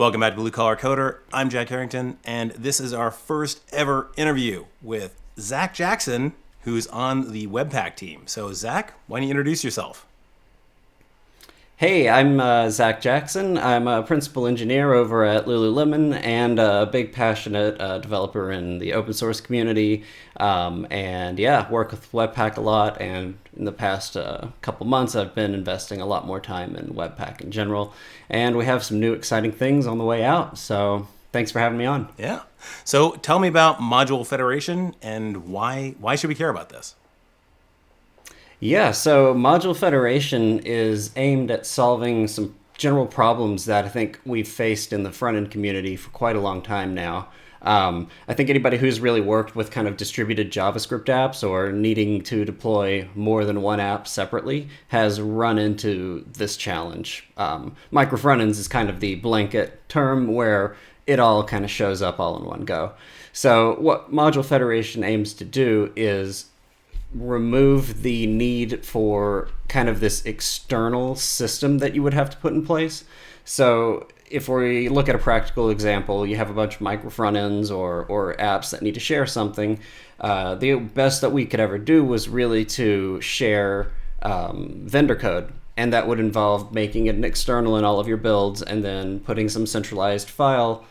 Welcome back to Blue Collar Coder. I'm Jack Harrington, and this is our first ever interview with Zack Jackson, who's on the Webpack team. So, Zack, why don't you introduce yourself? Hey, I'm Zack Jackson. I'm a principal engineer over at Lululemon and a big passionate developer in the open source community. And yeah, work with Webpack a lot. And in the past couple months, I've been investing a lot more time in Webpack in general. And we have some new exciting things on the way out. So thanks for having me on. Yeah. So, tell me about Module Federation and why should we care about this? Yeah, so Module Federation is aimed at solving some general problems that I think we've faced in the front-end community for quite a long time now. I think anybody who's really worked with kind of distributed JavaScript apps or needing to deploy more than one app separately has run into this challenge. Micro frontends is kind of the blanket term where it all kind of shows up all in one go. So what Module Federation aims to do is remove the need for kind of this external system that you would have to put in place. So if we look at a practical example, you have a bunch of micro front ends or apps that need to share something. The best that we could ever do was really to share vendor code. And that would involve making it an external in all of your builds and then putting some centralized file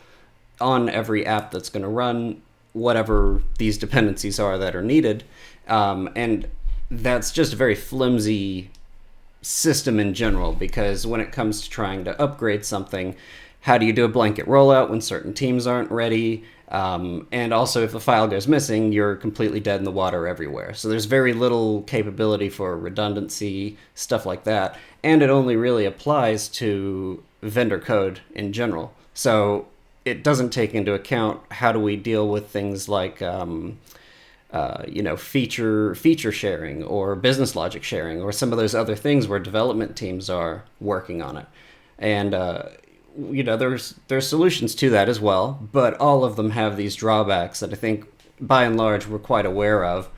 on every app that's going to run whatever these dependencies are that are needed. And that's just a very flimsy system in general, because when it comes to trying to upgrade something, how do you do a blanket rollout when certain teams aren't ready? And also, if a file goes missing, you're completely dead in the water everywhere. So there's very little capability for redundancy, stuff like that. And it only really applies to vendor code in general. So it doesn't take into account how do we deal with things like feature sharing or business logic sharing or some of those other things where development teams are working on it. And there's solutions to that as well, but all of them have these drawbacks that I think by and large we're quite aware of.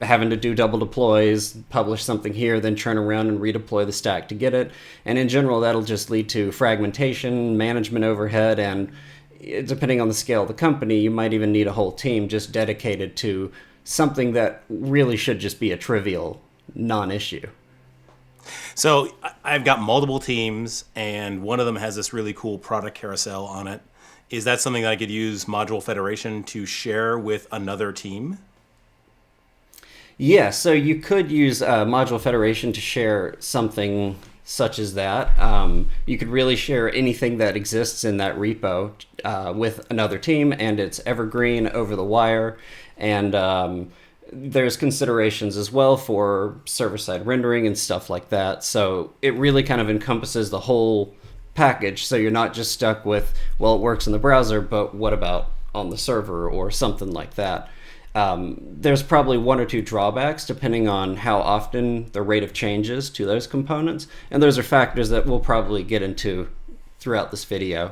Having to do double deploys, publish something here, then turn around and redeploy the stack to get it. And in general, that'll just lead to fragmentation, management overhead, and depending on the scale of the company, you might even need a whole team just dedicated to something that really should just be a trivial non-issue. So I've got multiple teams, and one of them has this really cool product carousel on it. Is that something that I could use Module Federation to share with another team? Yeah, so you could use Module Federation to share something such as that. You could really share anything that exists in that repo with another team, and it's evergreen over the wire. And there's considerations as well for server-side rendering and stuff like that. So it really kind of encompasses the whole package. So you're not just stuck with, well, it works in the browser, but what about on the server or something like that? There's probably one or two drawbacks depending on how often the rate of changes to those components. And those are factors that we'll probably get into throughout this video,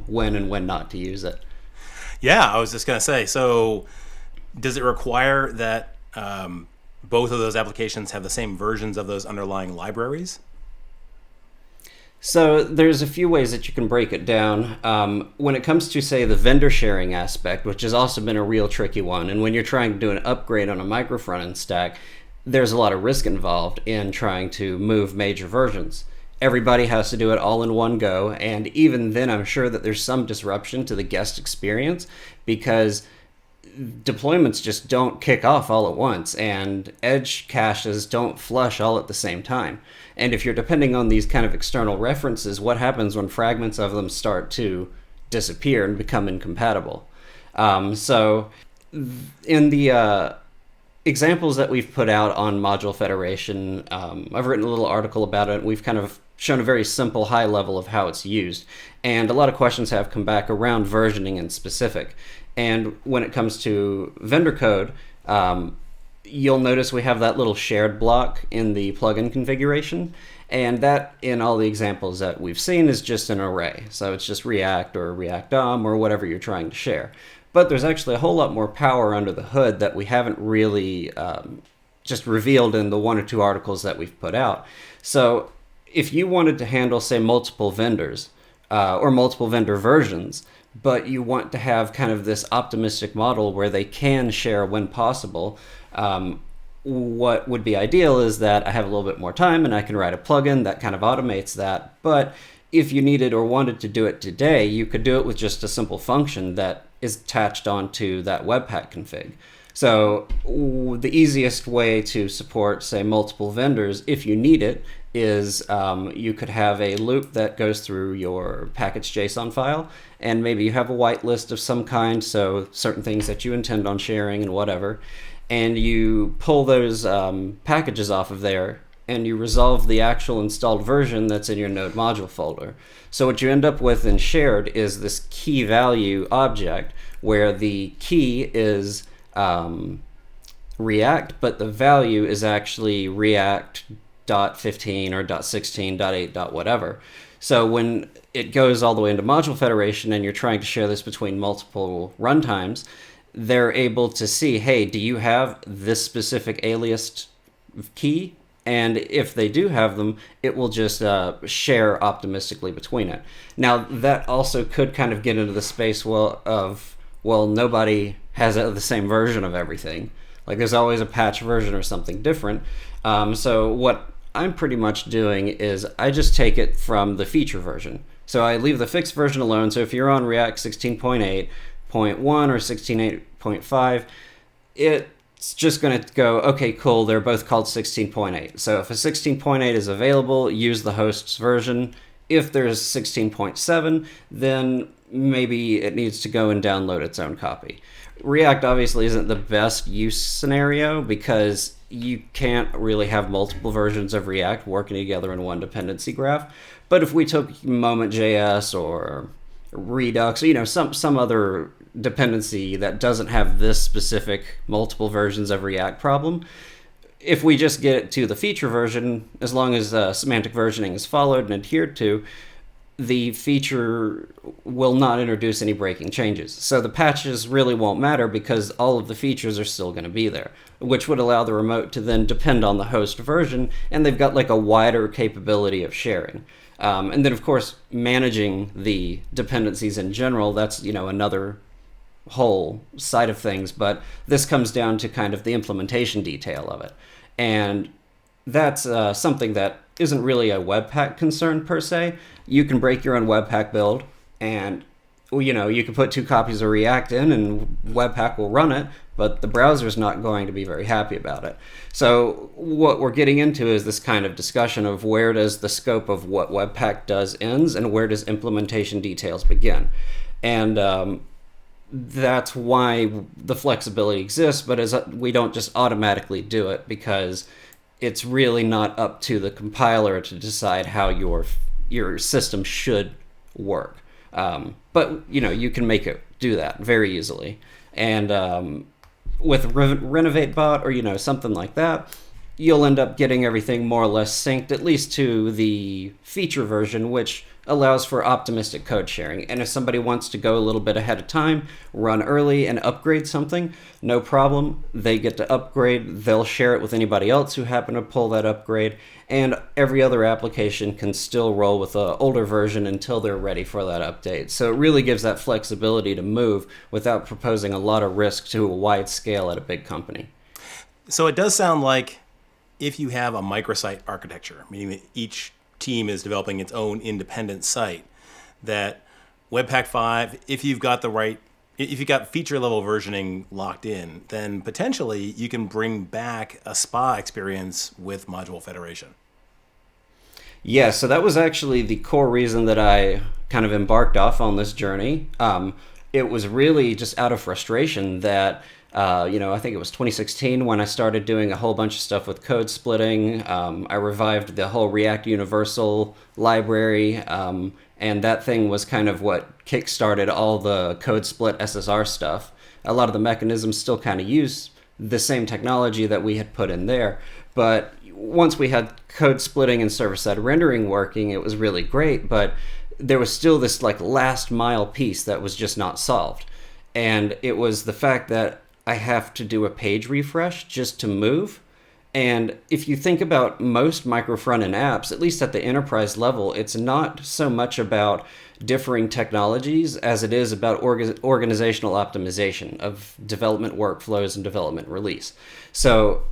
when and when not to use it. Yeah, I was just going to say, so does it require that both of those applications have the same versions of those underlying libraries? So there's a few ways that you can break it down. When it comes to, say, the vendor sharing aspect, which has also been a real tricky one, and when you're trying to do an upgrade on a micro front-end stack, there's a lot of risk involved in trying to move major versions. Everybody has to do it all in one go, and even then I'm sure that there's some disruption to the guest experience because deployments just don't kick off all at once, and edge caches don't flush all at the same time. And if you're depending on these kind of external references, what happens when fragments of them start to disappear and become incompatible? So in the examples that we've put out on Module Federation, I've written a little article about it. We've kind of shown a very simple high level of how it's used. And a lot of questions have come back around versioning in specific. And when it comes to vendor code, you'll notice we have that little shared block in the plugin configuration. And that, in all the examples that we've seen, is just an array. So it's just React or React DOM or whatever you're trying to share. But there's actually a whole lot more power under the hood that we haven't really just revealed in the one or two articles that we've put out. So if you wanted to handle, say, multiple vendors, or multiple vendor versions, but you want to have kind of this optimistic model where they can share when possible. What would be ideal is that I have a little bit more time and I can write a plugin that kind of automates that. But if you needed or wanted to do it today, you could do it with just a simple function that is attached onto that Webpack config. So the easiest way to support, say, multiple vendors, if you need it, is you could have a loop that goes through your package.json file, and maybe you have a whitelist of some kind, so certain things that you intend on sharing and whatever, and you pull those packages off of there, and you resolve the actual installed version that's in your node module folder. So what you end up with in shared is this key value object, where the key is React, but the value is actually React.15 or .16, whatever. So when it goes all the way into module federation and you're trying to share this between multiple runtimes, they're able to see, hey, do you have this specific aliased key? And if they do have them, it will just share optimistically between it. Now, that also could kind of get into the space of nobody has the same version of everything. Like, there's always a patch version or something different. So what I'm pretty much doing is I just take it from the feature version. So I leave the fixed version alone. So if you're on React 16.8.1 or 16.8.5, it's just going to go, okay, cool, they're both called 16.8. So if a 16.8 is available, use the host's version. If there's 16.7, then maybe it needs to go and download its own copy. React obviously isn't the best use scenario because you can't really have multiple versions of React working together in one dependency graph. But if we took Moment.js or Redux, or, some other dependency that doesn't have this specific multiple versions of React problem, if we just get it to the feature version, as long as semantic versioning is followed and adhered to, the feature will not introduce any breaking changes. So the patches really won't matter because all of the features are still going to be there, which would allow the remote to then depend on the host version, and they've got like a wider capability of sharing. And then, of course, managing the dependencies in general, that's, another whole side of things, but this comes down to kind of the implementation detail of it. And that's something that isn't really a Webpack concern per se. You can break your own Webpack build, and you can put 2 copies of React in, and Webpack will run it, but the browser's not going to be very happy about it. So what we're getting into is this kind of discussion of where does the scope of what Webpack does ends, and where does implementation details begin. And that's why the flexibility exists, but we don't just automatically do it because it's really not up to the compiler to decide how your system should work. But you can make it do that very easily. And with RenovateBot or something like that, you'll end up getting everything more or less synced, at least to the feature version, which allows for optimistic code sharing. And if somebody wants to go a little bit ahead of time, run early and upgrade something, no problem. They get to upgrade. They'll share it with anybody else who happen to pull that upgrade. And every other application can still roll with an older version until they're ready for that update. So it really gives that flexibility to move without proposing a lot of risk to a wide scale at a big company. So it does sound like if you have a microsite architecture, meaning that each team is developing its own independent site, that Webpack 5, if you've got feature level versioning locked in, then potentially you can bring back a SPA experience with module federation. Yeah, so that was actually the core reason that I kind of embarked off on this journey. It was really just out of frustration that I think it was 2016 when I started doing a whole bunch of stuff with code splitting. I revived the whole React Universal library, and that thing was kind of what kickstarted all the code split SSR stuff. A lot of the mechanisms still kind of use the same technology that we had put in there, but once we had code splitting and server-side rendering working, it was really great, but there was still this like last mile piece that was just not solved. And it was the fact that I have to do a page refresh just to move. And if you think about most micro front-end apps, at least at the enterprise level, it's not so much about differing technologies as it is about organizational optimization of development workflows and development release. So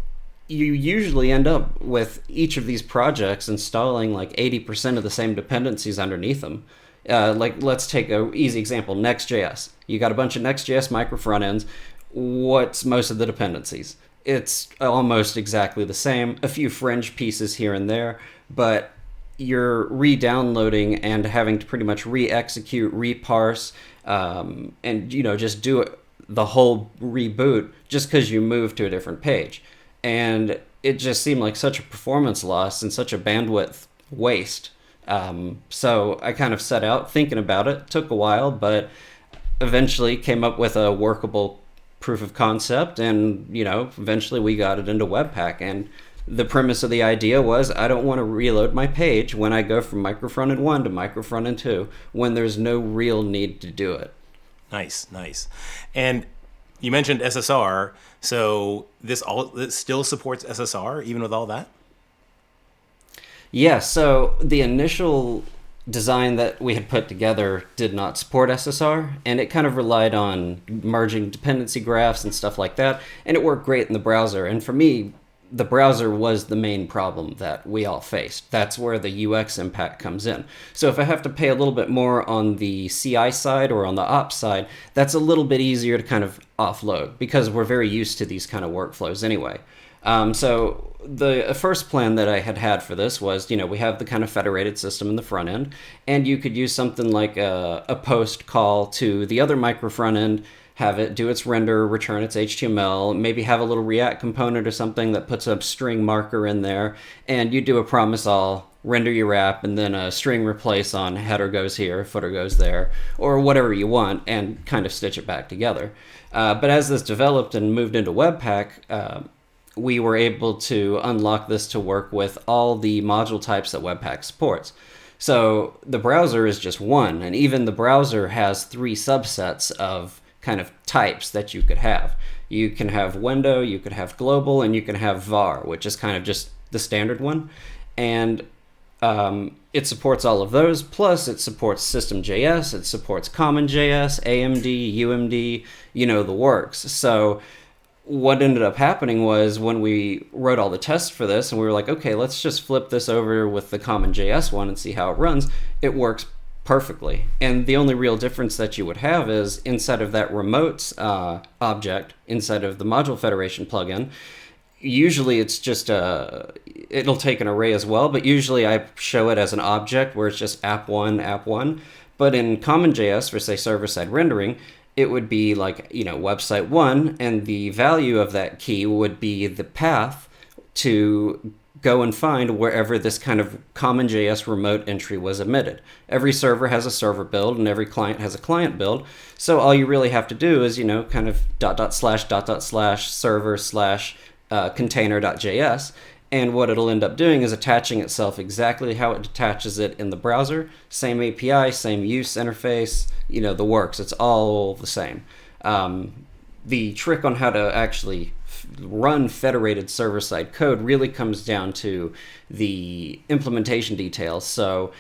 you usually end up with each of these projects installing like 80% of the same dependencies underneath them. Like, let's take an easy example, Next.js. You got a bunch of Next.js micro front ends. What's most of the dependencies? It's almost exactly the same, a few fringe pieces here and there, but you're re-downloading and having to pretty much re-execute, re-parse, and just do it, the whole reboot just because you moved to a different page. And it just seemed like such a performance loss and such a bandwidth waste. So I kind of set out thinking about it. Took a while, but eventually came up with a workable proof of concept, and eventually we got it into Webpack. And the premise of the idea was I don't want to reload my page when I go from micro frontend 1 to micro frontend 2 when there's no real need to do it. Nice. And you mentioned SSR, so this still supports SSR even with all that? Yeah, so the initial design that we had put together did not support SSR, and it kind of relied on merging dependency graphs and stuff like that, and it worked great in the browser. And for me, the browser was the main problem that we all faced. That's where the UX impact comes in. So if I have to pay a little bit more on the CI side or on the ops side, that's a little bit easier to kind of offload because we're very used to these kind of workflows anyway. So the first plan that I had for this was, we have the kind of federated system in the front end, and you could use something like a post call to the other micro front end, have it do its render, return its HTML, maybe have a little React component or something that puts a string marker in there, and you do a promise all, render your app, and then a string replace on header goes here, footer goes there, or whatever you want, and kind of stitch it back together. But as this developed and moved into Webpack, we were able to unlock this to work with all the module types that Webpack supports. So the browser is just one, and even the browser has 3 subsets of kind of types that you could have. You can have window, you could have global, and you can have var, which is kind of just the standard one. And it supports all of those, plus it supports System.js, it supports CommonJS, AMD, UMD, the works. So what ended up happening was when we wrote all the tests for this and we were like, okay, let's just flip this over with the CommonJS one and see how it runs, it works perfectly. And the only real difference that you would have is inside of that remotes object, inside of the module federation plugin, usually it's just it'll take an array as well, but usually I show it as an object where it's just app1, app1. But in CommonJS for, say, server-side rendering, it would be like, website 1, and the value of that key would be the path to go and find wherever this kind of CommonJS remote entry was emitted. Every server has a server build, and every client has a client build. So all you really have to do is, kind of // server / container.js. And what it'll end up doing is attaching itself exactly how it attaches it in the browser. Same API, same use interface, the works. It's all the same. The trick on how to actually run federated server-side code really comes down to the implementation details. So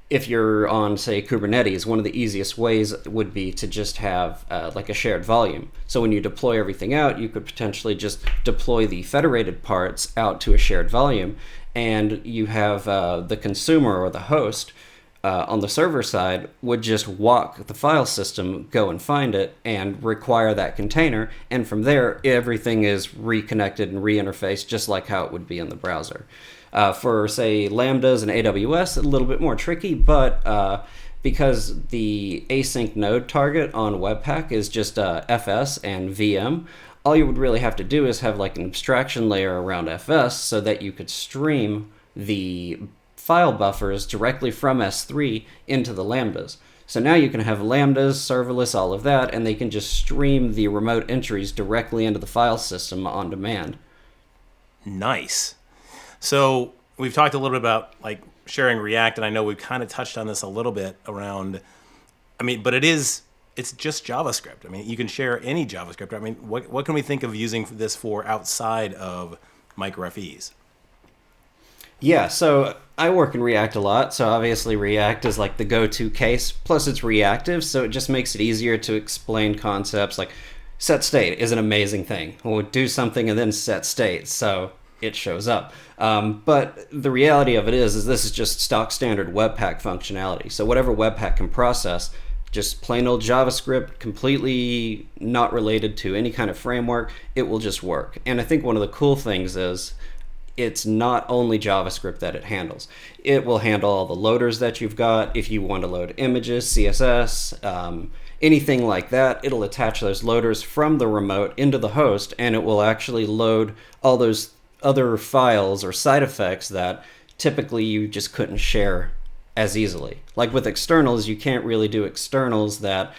if you're on, say, Kubernetes, one of the easiest ways would be to just have like a shared volume. So when you deploy everything out, you could potentially just deploy the federated parts out to a shared volume, and you have the consumer or the host on the server side would just walk the file system, go and find it, and require that container. And from there, everything is reconnected and re-interfaced just like how it would be in the browser. For, say, Lambdas and AWS, a little bit more tricky, but because the async node target on Webpack is just FS and VM, all you would really have to do is have like an abstraction layer around FS so that you could stream the file buffers directly from S3 into the Lambdas. So now you can have Lambdas, serverless, all of that, and they can just stream the remote entries directly into the file system on demand. Nice. So we've talked a little bit about like sharing React, and I know we've kind of touched on this a little bit around, but it's just JavaScript. You can share any JavaScript. What can we think of using this for outside of micro FEs? Yeah, so I work in React a lot, so obviously React is like the go-to case. Plus it's reactive, so it just makes it easier to explain concepts like set state is an amazing thing. We'll do something and then set state, so it shows up. But the reality of it is this is just stock standard Webpack functionality. So whatever Webpack can process, just plain old JavaScript, completely not related to any kind of framework, it will just work. And I think one of the cool things is it's not only JavaScript that it handles. It will handle all the loaders that you've got. If you want to load images, CSS, anything like that, it'll attach those loaders from the remote into the host, and it will actually load all those other files or side effects that typically you just couldn't share as easily. Like with externals, you can't really do externals that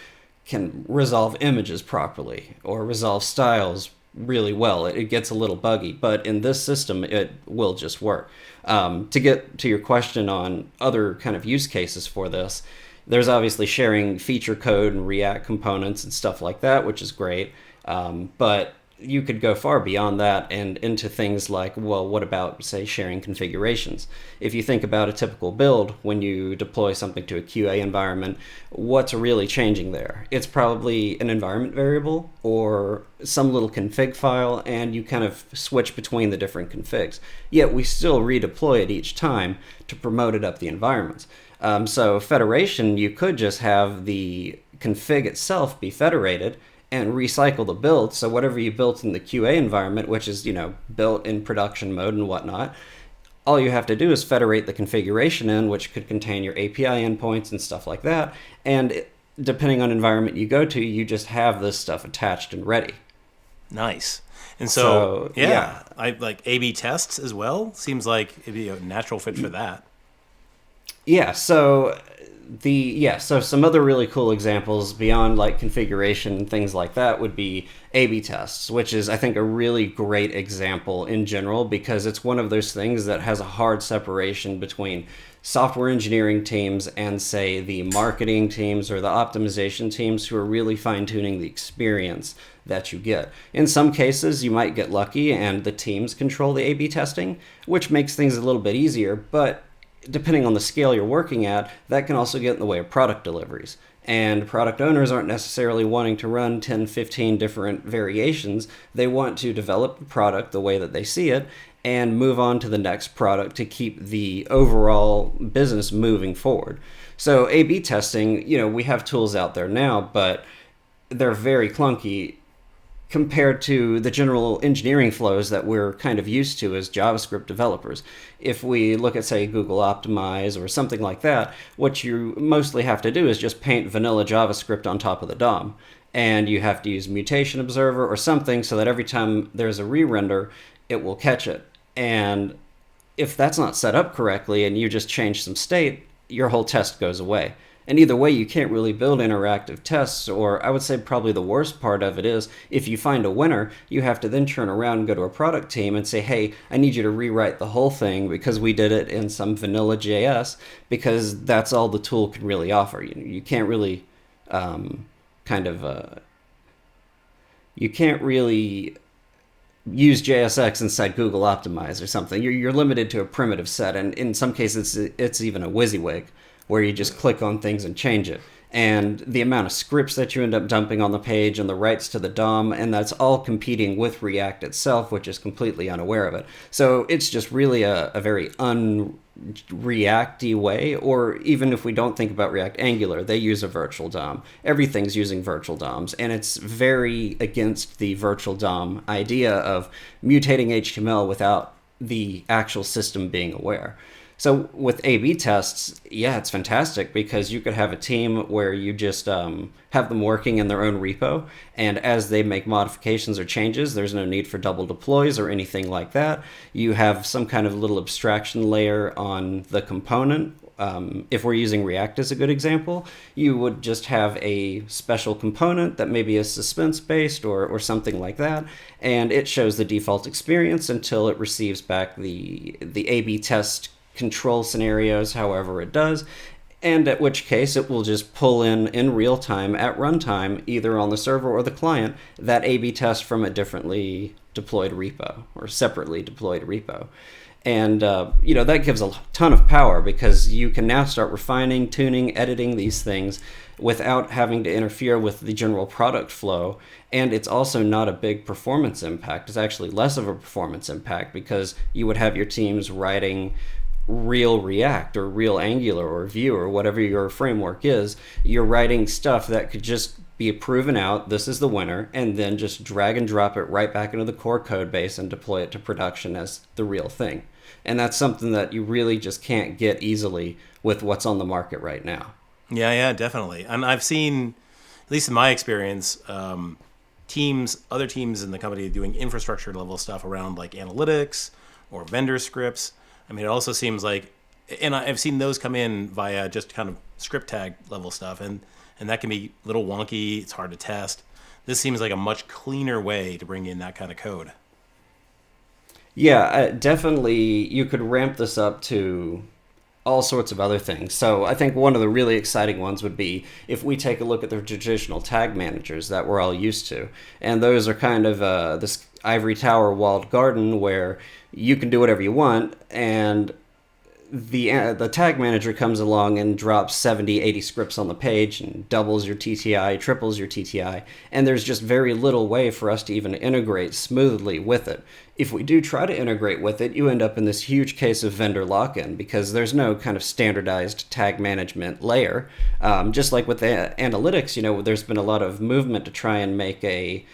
can resolve images properly or resolve styles really well. It gets a little buggy, but in this system, it will just work. To get to your question on other kind of use cases for this, there's obviously sharing feature code and React components and stuff like that, which is great. But you could go far beyond that and into things like, well, what about, say, sharing configurations? If you think about a typical build, when you deploy something to a QA environment, what's really changing there? It's probably an environment variable or some little config file, and you kind of switch between the different configs. Yet we still redeploy it each time to promote it up the environments. So federation, you could just have the config itself be federated and recycle the build. So whatever you built in the QA environment, which is, built in production mode and whatnot, all you have to do is federate the configuration in, which could contain your API endpoints and stuff like that. And depending on environment you go to, you just have this stuff attached and ready. Nice. And so yeah, I like A/B tests as well. Seems like it'd be a natural fit for that. Yeah, so some other really cool examples beyond like configuration and things like that would be A/B tests, which is I think a really great example in general because it's one of those things that has a hard separation between software engineering teams and say the marketing teams or the optimization teams who are really fine-tuning the experience that you get. In some cases, you might get lucky and the teams control the A/B testing, which makes things a little bit easier, but depending on the scale you're working at, that can also get in the way of product deliveries. And product owners aren't necessarily wanting to run 10, 15 different variations. They want to develop the product the way that they see it and move on to the next product to keep the overall business moving forward. So A/B testing, we have tools out there now, but they're very clunky compared to the general engineering flows that we're kind of used to as JavaScript developers. If we look at, say, Google Optimize or something like that, what you mostly have to do is just paint vanilla JavaScript on top of the DOM. And you have to use Mutation Observer or something so that every time there's a re-render, it will catch it. And if that's not set up correctly and you just change some state, your whole test goes away. And either way, you can't really build interactive tests, or I would say probably the worst part of it is if you find a winner, you have to then turn around and go to a product team and say, hey, I need you to rewrite the whole thing because we did it in some vanilla JS, because that's all the tool can really offer. You can't really you can't really use JSX inside Google Optimize or something. You're limited to a primitive set, and in some cases it's even a WYSIWYG, where you just click on things and change it. And the amount of scripts that you end up dumping on the page and the rights to the DOM, and that's all competing with React itself, which is completely unaware of it. So it's just really a very un-React-y way, or even if we don't think about React Angular, they use a virtual DOM. Everything's using virtual DOMs, and it's very against the virtual DOM idea of mutating HTML without the actual system being aware. So with A/B tests, yeah, it's fantastic because you could have a team where you just have them working in their own repo, and as they make modifications or changes, there's no need for double deploys or anything like that. You have some kind of little abstraction layer on the component. If we're using React as a good example, you would just have a special component that maybe is suspense-based or something like that, and it shows the default experience until it receives back the A/B test control scenarios, however it does. and at which case it will just pull in real time at runtime, either on the server or the client, that A/B test from a differently deployed repo or separately deployed repo. And that gives a ton of power because you can now start refining, tuning, editing these things without having to interfere with the general product flow. And it's also not a big performance impact. It's actually less of a performance impact because you would have your teams writing real React or real Angular or Vue or whatever your framework is. You're writing stuff that could just be proven out, this is the winner, and then just drag and drop it right back into the core code base and deploy it to production as the real thing. And that's something that you really just can't get easily with what's on the market right now. Yeah, definitely. And I've seen, at least in my experience, other teams in the company doing infrastructure level stuff around like analytics or vendor scripts. I mean, it also seems like, and I've seen those come in via just kind of script tag level stuff, and that can be a little wonky. It's hard to test. This seems like a much cleaner way to bring in that kind of code. Yeah, definitely you could ramp this up to all sorts of other things. So I think one of the really exciting ones would be if we take a look at the traditional tag managers that we're all used to. And those are kind of this ivory tower walled garden where you can do whatever you want, and the tag manager comes along and drops 70, 80 scripts on the page and doubles your TTI, triples your TTI, and there's just very little way for us to even integrate smoothly with it. If we do try to integrate with it, you end up in this huge case of vendor lock-in because there's no kind of standardized tag management layer. Just like with the analytics, there's been a lot of movement to try and make a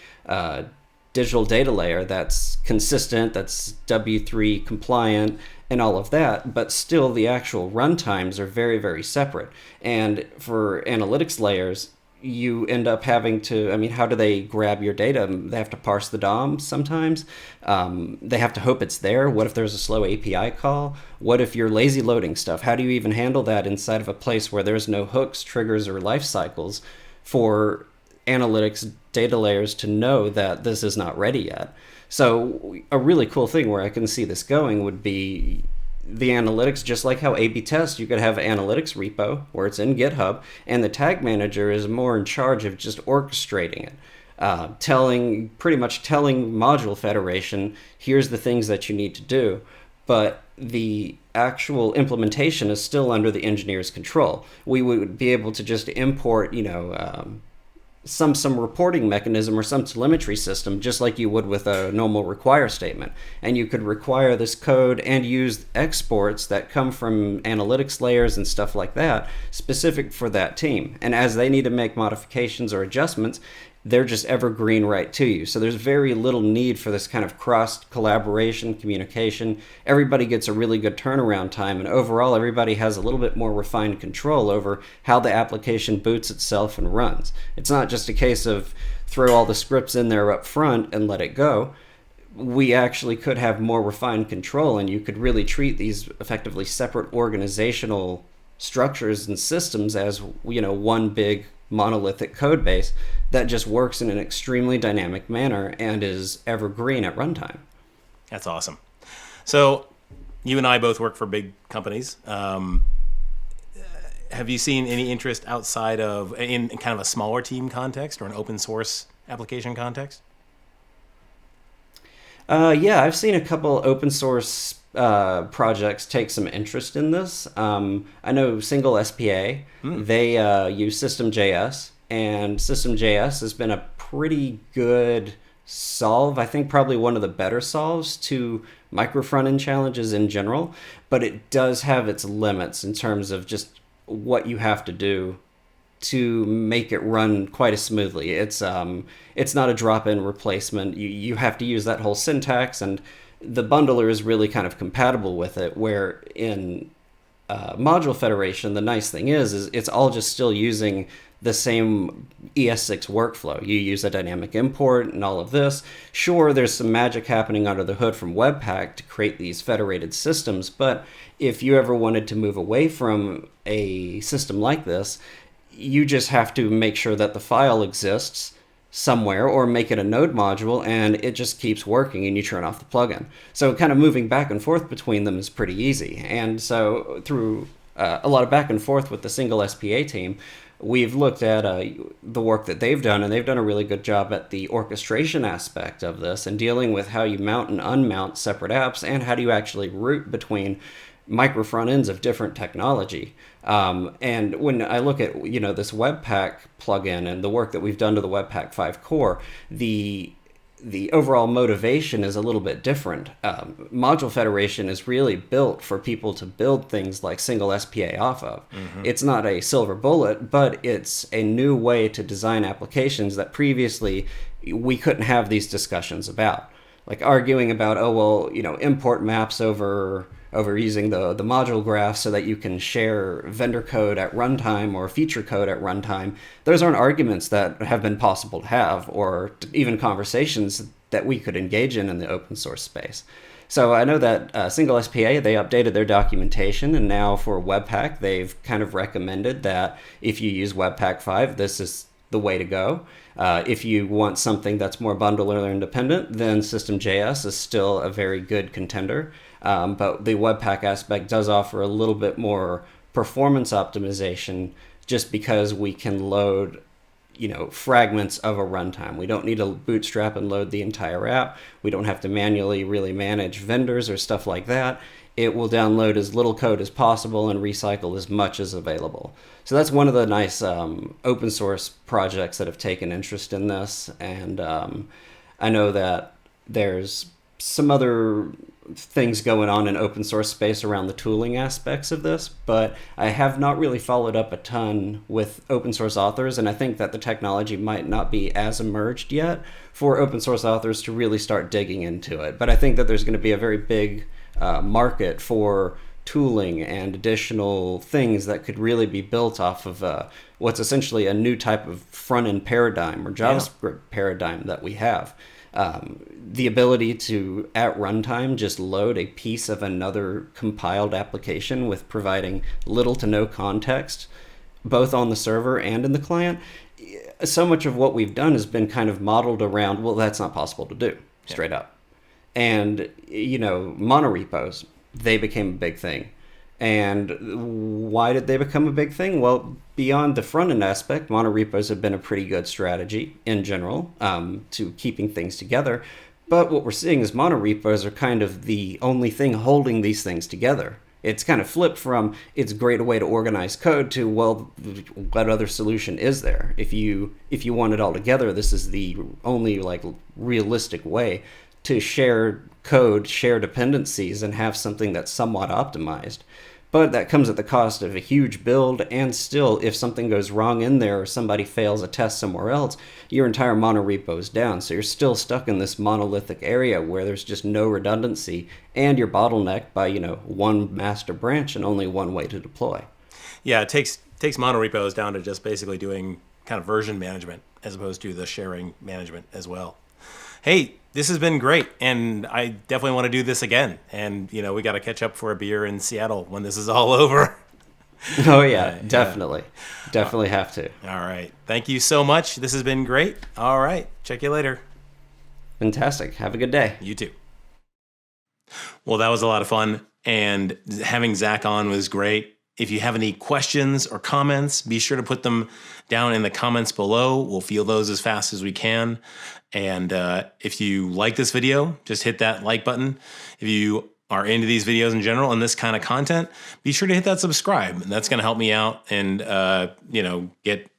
digital data layer that's consistent, that's W3 compliant, and all of that, but still the actual runtimes are very, very separate. And for analytics layers, you end up having to, how do they grab your data? They have to parse the DOM sometimes. They have to hope it's there. What if there's a slow API call? What if you're lazy loading stuff? How do you even handle that inside of a place where there's no hooks, triggers, or life cycles for analytics data layers to know that this is not ready yet? So a really cool thing where I can see this going would be the analytics, just like how A/B test, you could have an analytics repo where it's in GitHub, and the tag manager is more in charge of just orchestrating it, telling module federation, here's the things that you need to do, but the actual implementation is still under the engineer's control. We would be able to just import, some reporting mechanism or some telemetry system, just like you would with a normal require statement. And you could require this code and use exports that come from analytics layers and stuff like that, specific for that team. And as they need to make modifications or adjustments, they're just evergreen right to you. So there's very little need for this kind of cross collaboration, communication. Everybody gets a really good turnaround time, and overall everybody has a little bit more refined control over how the application boots itself and runs. It's not just a case of throw all the scripts in there up front and let it go. We actually could have more refined control, and you could really treat these effectively separate organizational structures and systems as one big monolithic code base that just works in an extremely dynamic manner and is evergreen at runtime. That's awesome. So you and I both work for big companies. Have you seen any interest outside of in kind of a smaller team context or an open source application context? Yeah, I've seen a couple open source projects take some interest in this. I know Single SPA, they use System.js, and System.js has been a pretty good solve. I think probably one of the better solves to micro front-end challenges in general, but it does have its limits in terms of just what you have to do to make it run quite as smoothly. It's not a drop-in replacement. You have to use that whole syntax, and the bundler is really kind of compatible with it, where in module federation, the nice thing is it's all just still using the same ES6 workflow. You use a dynamic import and all of this. Sure, there's some magic happening under the hood from Webpack to create these federated systems, but if you ever wanted to move away from a system like this, you just have to make sure that the file exists somewhere or make it a node module, and it just keeps working and you turn off the plugin. So kind of moving back and forth between them is pretty easy. And so through a lot of back and forth with the single SPA team. We've looked at the work that they've done, and they've done a really good job at the orchestration aspect of this and dealing with how you mount and unmount separate apps and how do you actually route between micro front ends of different technology. And when I look at this Webpack plugin and the work that we've done to the Webpack 5 core, the overall motivation is a little bit different. Module Federation is really built for people to build things like single SPA off of. It's not a silver bullet, but it's a new way to design applications that previously we couldn't have these discussions about. Like arguing about, import maps over using the module graph so that you can share vendor code at runtime or feature code at runtime. Those aren't arguments that have been possible to have, or even conversations that we could engage in the open source space. So I know that Single SPA, they updated their documentation, and now for Webpack, they've kind of recommended that if you use Webpack 5, this is the way to go. If you want something that's more bundle or independent, then System.js is still a very good contender. But the Webpack aspect does offer a little bit more performance optimization just because we can load, fragments of a runtime. We don't need to bootstrap and load the entire app. We don't have to manually really manage vendors or stuff like that. It will download as little code as possible and recycle as much as available. So that's one of the nice open source projects that have taken interest in this. And I know that there's some other things going on in open source space around the tooling aspects of this, but I have not really followed up a ton with open source authors, and I think that the technology might not be as emerged yet for open source authors to really start digging into it. But I think that there's going to be a very big market for tooling and additional things that could really be built off of what's essentially a new type of front-end paradigm or JavaScript paradigm that we have. The ability to, at runtime, just load a piece of another compiled application with providing little to no context, both on the server and in the client. So much of what we've done has been kind of modeled around, well, that's not possible to do, straight up. And, monorepos, they became a big thing. And why did they become a big thing? Well, beyond the front-end aspect, monorepos have been a pretty good strategy in general to keeping things together. But what we're seeing is monorepos are kind of the only thing holding these things together. It's kind of flipped from it's a great way to organize code to, well, what other solution is there? If you want it all together, this is the only realistic way to share code, share dependencies, and have something that's somewhat optimized. But that comes at the cost of a huge build, and still, if something goes wrong in there or somebody fails a test somewhere else, your entire monorepo is down. So you're still stuck in this monolithic area where there's just no redundancy, and you're bottlenecked by, one master branch and only one way to deploy. Yeah, it takes monorepos down to just basically doing kind of version management as opposed to the sharing management as well. Hey, this has been great, and I definitely want to do this again. And, we got to catch up for a beer in Seattle when this is all over. Oh, yeah, definitely. Yeah. Definitely have to. All right. Thank you so much. This has been great. All right. Check you later. Fantastic. Have a good day. You too. Well, that was a lot of fun, and having Zack on was great. If you have any questions or comments, be sure to put them down in the comments below. We'll field those as fast as we can. And if you like this video, just hit that like button. If you are into these videos in general and this kind of content, be sure to hit that subscribe. That's going to help me out and, get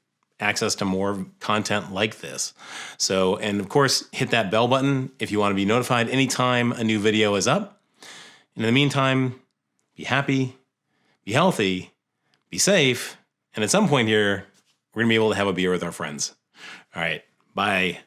access to more content like this. So, and of course, hit that bell button if you want to be notified anytime a new video is up. In the meantime, be happy, be healthy, be safe, and at some point here, we're going to be able to have a beer with our friends. All right, bye.